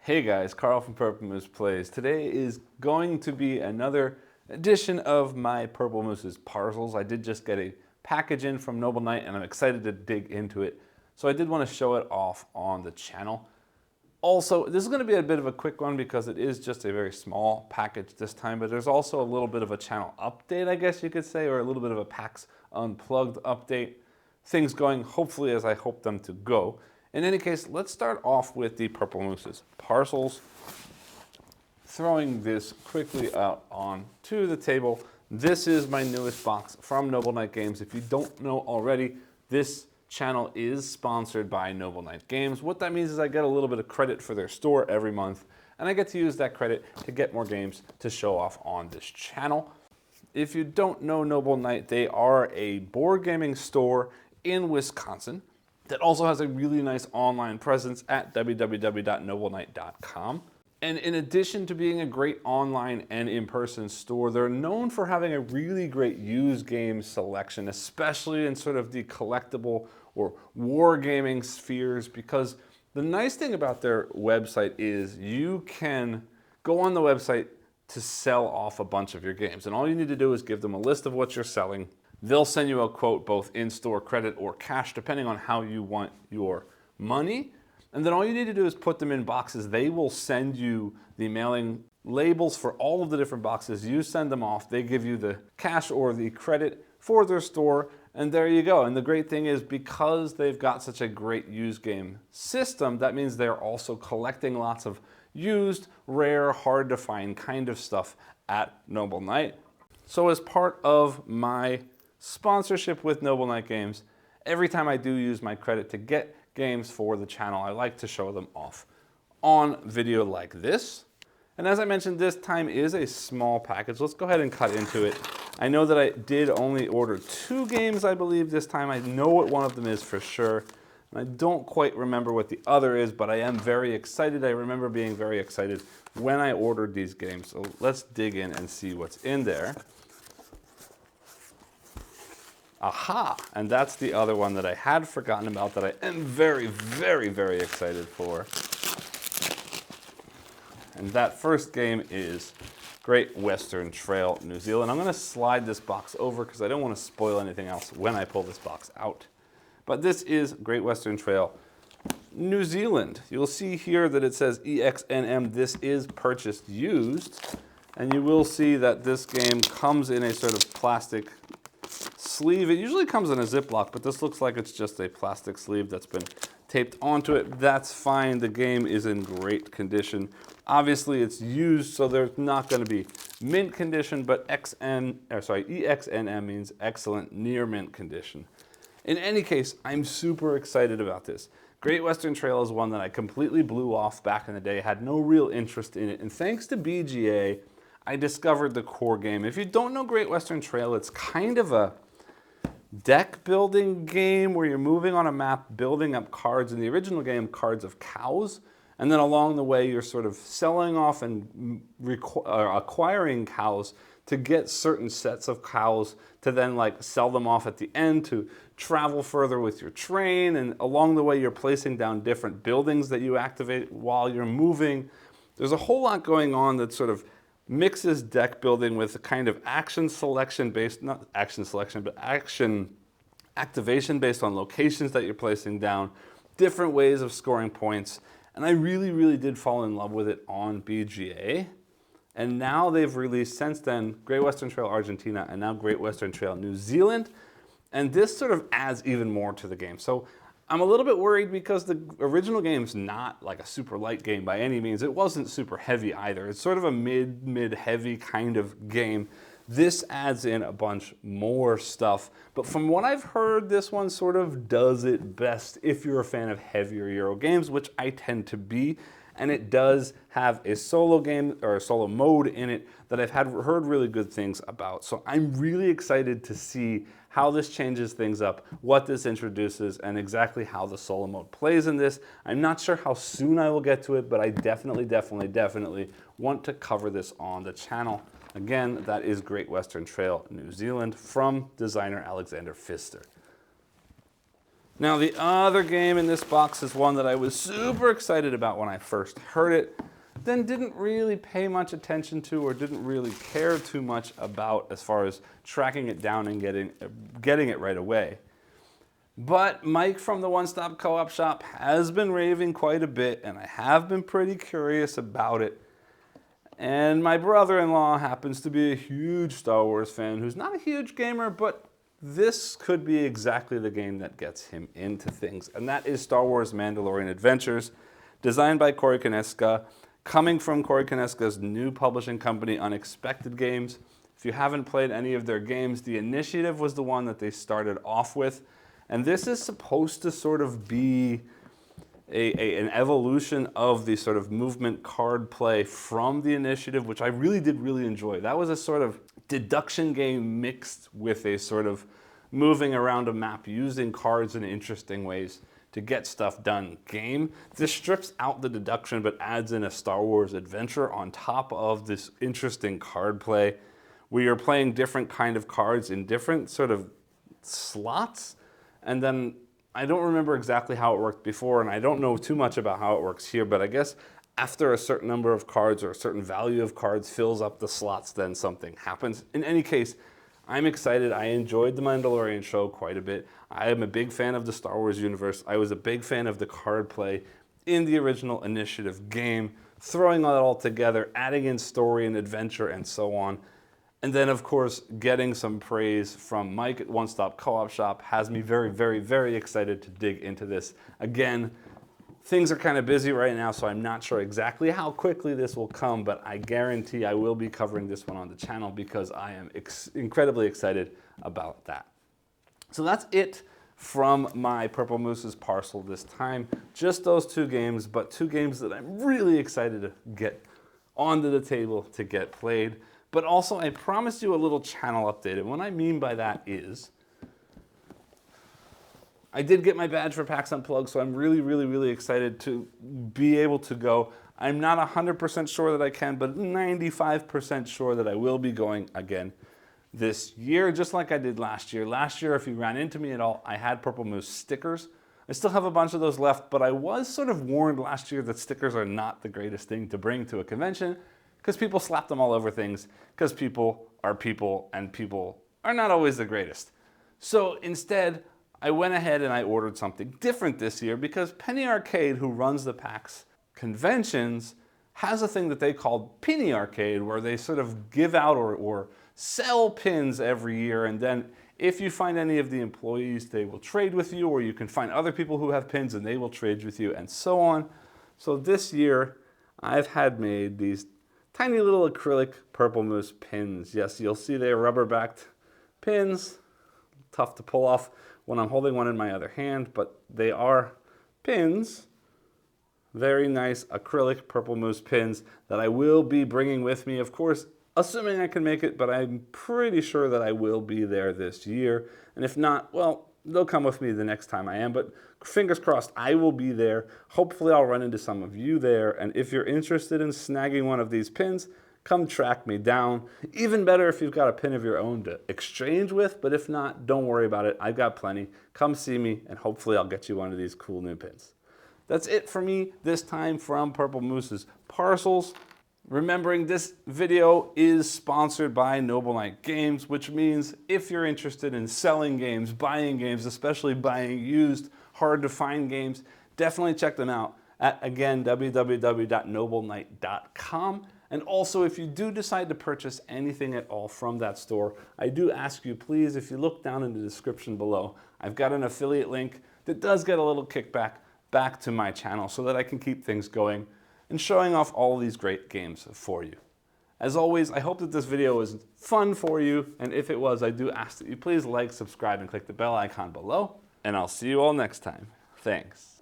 Hey guys, Carl from Purple Moose Plays. Today is going to be another edition of my Purple Moose's Parcels. I did just get a package in from Noble Knight and I'm excited to dig into it. So I did want to show it off on the channel. Also, this is going to be a bit of a quick one because it is just a very small package this time, but there's also a little bit of a channel update, I guess you could say, or a little bit of a PAX Unplugged update. Things going hopefully as I hope them to go. In any case, let's start off with the Purple Moose's Parcels. Throwing this quickly out onto the table. This is my newest box from Noble Knight Games. If you don't know already, this channel is sponsored by Noble Knight Games. What that means is I get a little bit of credit for their store every month, and I get to use that credit to get more games to show off on this channel. If you don't know Noble Knight, they are a board gaming store in Wisconsin that also has a really nice online presence at www.nobleknight.com. And in addition to being a great online and in-person store, they're known for having a really great used game selection, especially in sort of the collectible or wargaming spheres, because the nice thing about their website is you can go on the website to sell off a bunch of your games. And all you need to do is give them a list of what you're selling. They'll send you a quote, both in-store credit or cash, depending on how you want your money. And then all you need to do is put them in boxes. They will send you the mailing labels for all of the different boxes. You send them off. They give you the cash or the credit for their store. And there you go. And the great thing is, because they've got such a great used game system, that means they're also collecting lots of used, rare, hard to find kind of stuff at Noble Knight. So as part of my sponsorship with Noble Knight Games, every time I do use my credit to get games for the channel, I like to show them off on video like this. And as I mentioned, this time is a small package. Let's go ahead and cut into it. I know that I did only order 2 games, I believe, this time. I know what one of them is for sure. And I don't quite remember what the other is, but I am very excited. I remember being very excited when I ordered these games. So let's dig in and see what's in there. Aha! And that's the other one that I had forgotten about that I am very, very, very excited for. And that first game is Great Western Trail, New Zealand. I'm going to slide this box over because I don't want to spoil anything else when I pull this box out. But this is Great Western Trail, New Zealand. You'll see here that it says EXNM. This is purchased used. And you will see that this game comes in a sort of plastic sleeve. It usually comes in a Ziploc, but this looks like it's just a plastic sleeve that's been taped onto it. That's fine. The game is in great condition. Obviously, it's used, so there's not going to be mint condition, but EXNM means excellent near mint condition. In any case, I'm super excited about this. Great Western Trail is one that I completely blew off back in the day, had no real interest in it, and thanks to BGA, I discovered the core game. If you don't know Great Western Trail, it's kind of a deck building game where you're moving on a map, building up cards. In the original game, cards of cows. And then along the way, you're sort of selling off and acquiring cows to get certain sets of cows to then like sell them off at the end to travel further with your train. And along the way, you're placing down different buildings that you activate while you're moving. There's a whole lot going on that sort of mixes deck building with a kind of action selection based, not action selection, but action activation based on locations that you're placing down, different ways of scoring points. And I really, really did fall in love with it on BGA. And now they've released, since then, Great Western Trail Argentina and now Great Western Trail New Zealand. And this sort of adds even more to the game. So I'm a little bit worried because the original game's not like a super light game by any means. It wasn't super heavy either. It's sort of a mid-heavy kind of game. This adds in a bunch more stuff. But from what I've heard, this one sort of does it best if you're a fan of heavier Euro games, which I tend to be. And it does have a solo game or a solo mode in it that I've heard really good things about. So I'm really excited to see how this changes things up, what this introduces, and exactly how the solo mode plays in this. I'm not sure how soon I will get to it, but I definitely want to cover this on the channel. Again, that is Great Western Trail, New Zealand, from designer Alexander Pfister. Now the other game in this box is one that I was super excited about when I first heard it, then didn't really pay much attention to or didn't really care too much about as far as tracking it down and getting it right away. But Mike from the One Stop Co-op Shop has been raving quite a bit, and I have been pretty curious about it. And my brother-in-law happens to be a huge Star Wars fan who's not a huge gamer, but this could be exactly the game that gets him into things. And that is Star Wars Mandalorian Adventures, designed by Corey Konieczka, coming from Corey Konieczka's new publishing company, Unexpected Games. If you haven't played any of their games, The Initiative was the one that they started off with. And this is supposed to sort of be an evolution of the sort of movement card play from The Initiative, which I did really enjoy. That was a sort of deduction game mixed with a sort of moving around a map using cards in interesting ways to get stuff done game. This strips out the deduction but adds in a Star Wars adventure on top of this interesting card play. We are playing different kind of cards in different sort of slots, and then I don't remember exactly how it worked before, and I don't know too much about how it works here, but I guess after a certain number of cards or a certain value of cards fills up the slots, then something happens. In any case, I'm excited. I enjoyed the Mandalorian show quite a bit. I am a big fan of the Star Wars universe. I was a big fan of the card play in the original Initiative game, throwing it all together, adding in story and adventure and so on. And then, of course, getting some praise from Mike at One Stop Co-op Shop has me very excited to dig into this. Again, things are kind of busy right now, so I'm not sure exactly how quickly this will come, but I guarantee I will be covering this one on the channel because I am incredibly excited about that. So that's it from my Purple Moose's parcel this time. Just those two games, but two games that I'm really excited to get onto the table to get played. But also, I promised you a little channel update, and what I mean by that is I did get my badge for PAX Unplugged, so I'm really excited to be able to go. I'm not 100% sure that I can, but 95% sure that I will be going again this year, just like I did last year. Last year, if you ran into me at all, I had Purple Moose stickers. I still have a bunch of those left, but I was sort of warned last year that stickers are not the greatest thing to bring to a convention, because people slap them all over things, because people are people, and people are not always the greatest. So instead, I went ahead and I ordered something different this year because Penny Arcade, who runs the PAX conventions, has a thing that they call Penny Arcade, where they sort of give out or sell pins every year, and then if you find any of the employees, they will trade with you, or you can find other people who have pins and they will trade with you, and so on. So this year, I've had made these tiny little acrylic Purple Moose pins. Yes, you'll see they're rubber-backed pins. Tough to pull off when I'm holding one in my other hand, but they are pins. Very nice acrylic Purple Moose pins that I will be bringing with me, of course, assuming I can make it, but I'm pretty sure that I will be there this year. And if not, well, they'll come with me the next time I am, but fingers crossed I will be there. Hopefully I'll run into some of you there, and if you're interested in snagging one of these pins, come track me down. Even better if you've got a pin of your own to exchange with, but if not, don't worry about it. I've got plenty. Come see me, and hopefully I'll get you one of these cool new pins. That's it for me this time from Purple Moose's Parcels. Remembering this video is sponsored by Noble Knight Games, which means if you're interested in selling games, buying games, especially buying used, hard to find games, definitely check them out at, again, www.nobleknight.com. And also, if you do decide to purchase anything at all from that store, I do ask you, please, if you look down in the description below, I've got an affiliate link that does get a little kickback back to my channel so that I can keep things going and showing off all of these great games for you. As always, I hope that this video was fun for you, and if it was, I do ask that you please like, subscribe, and click the bell icon below, and I'll see you all next time. Thanks.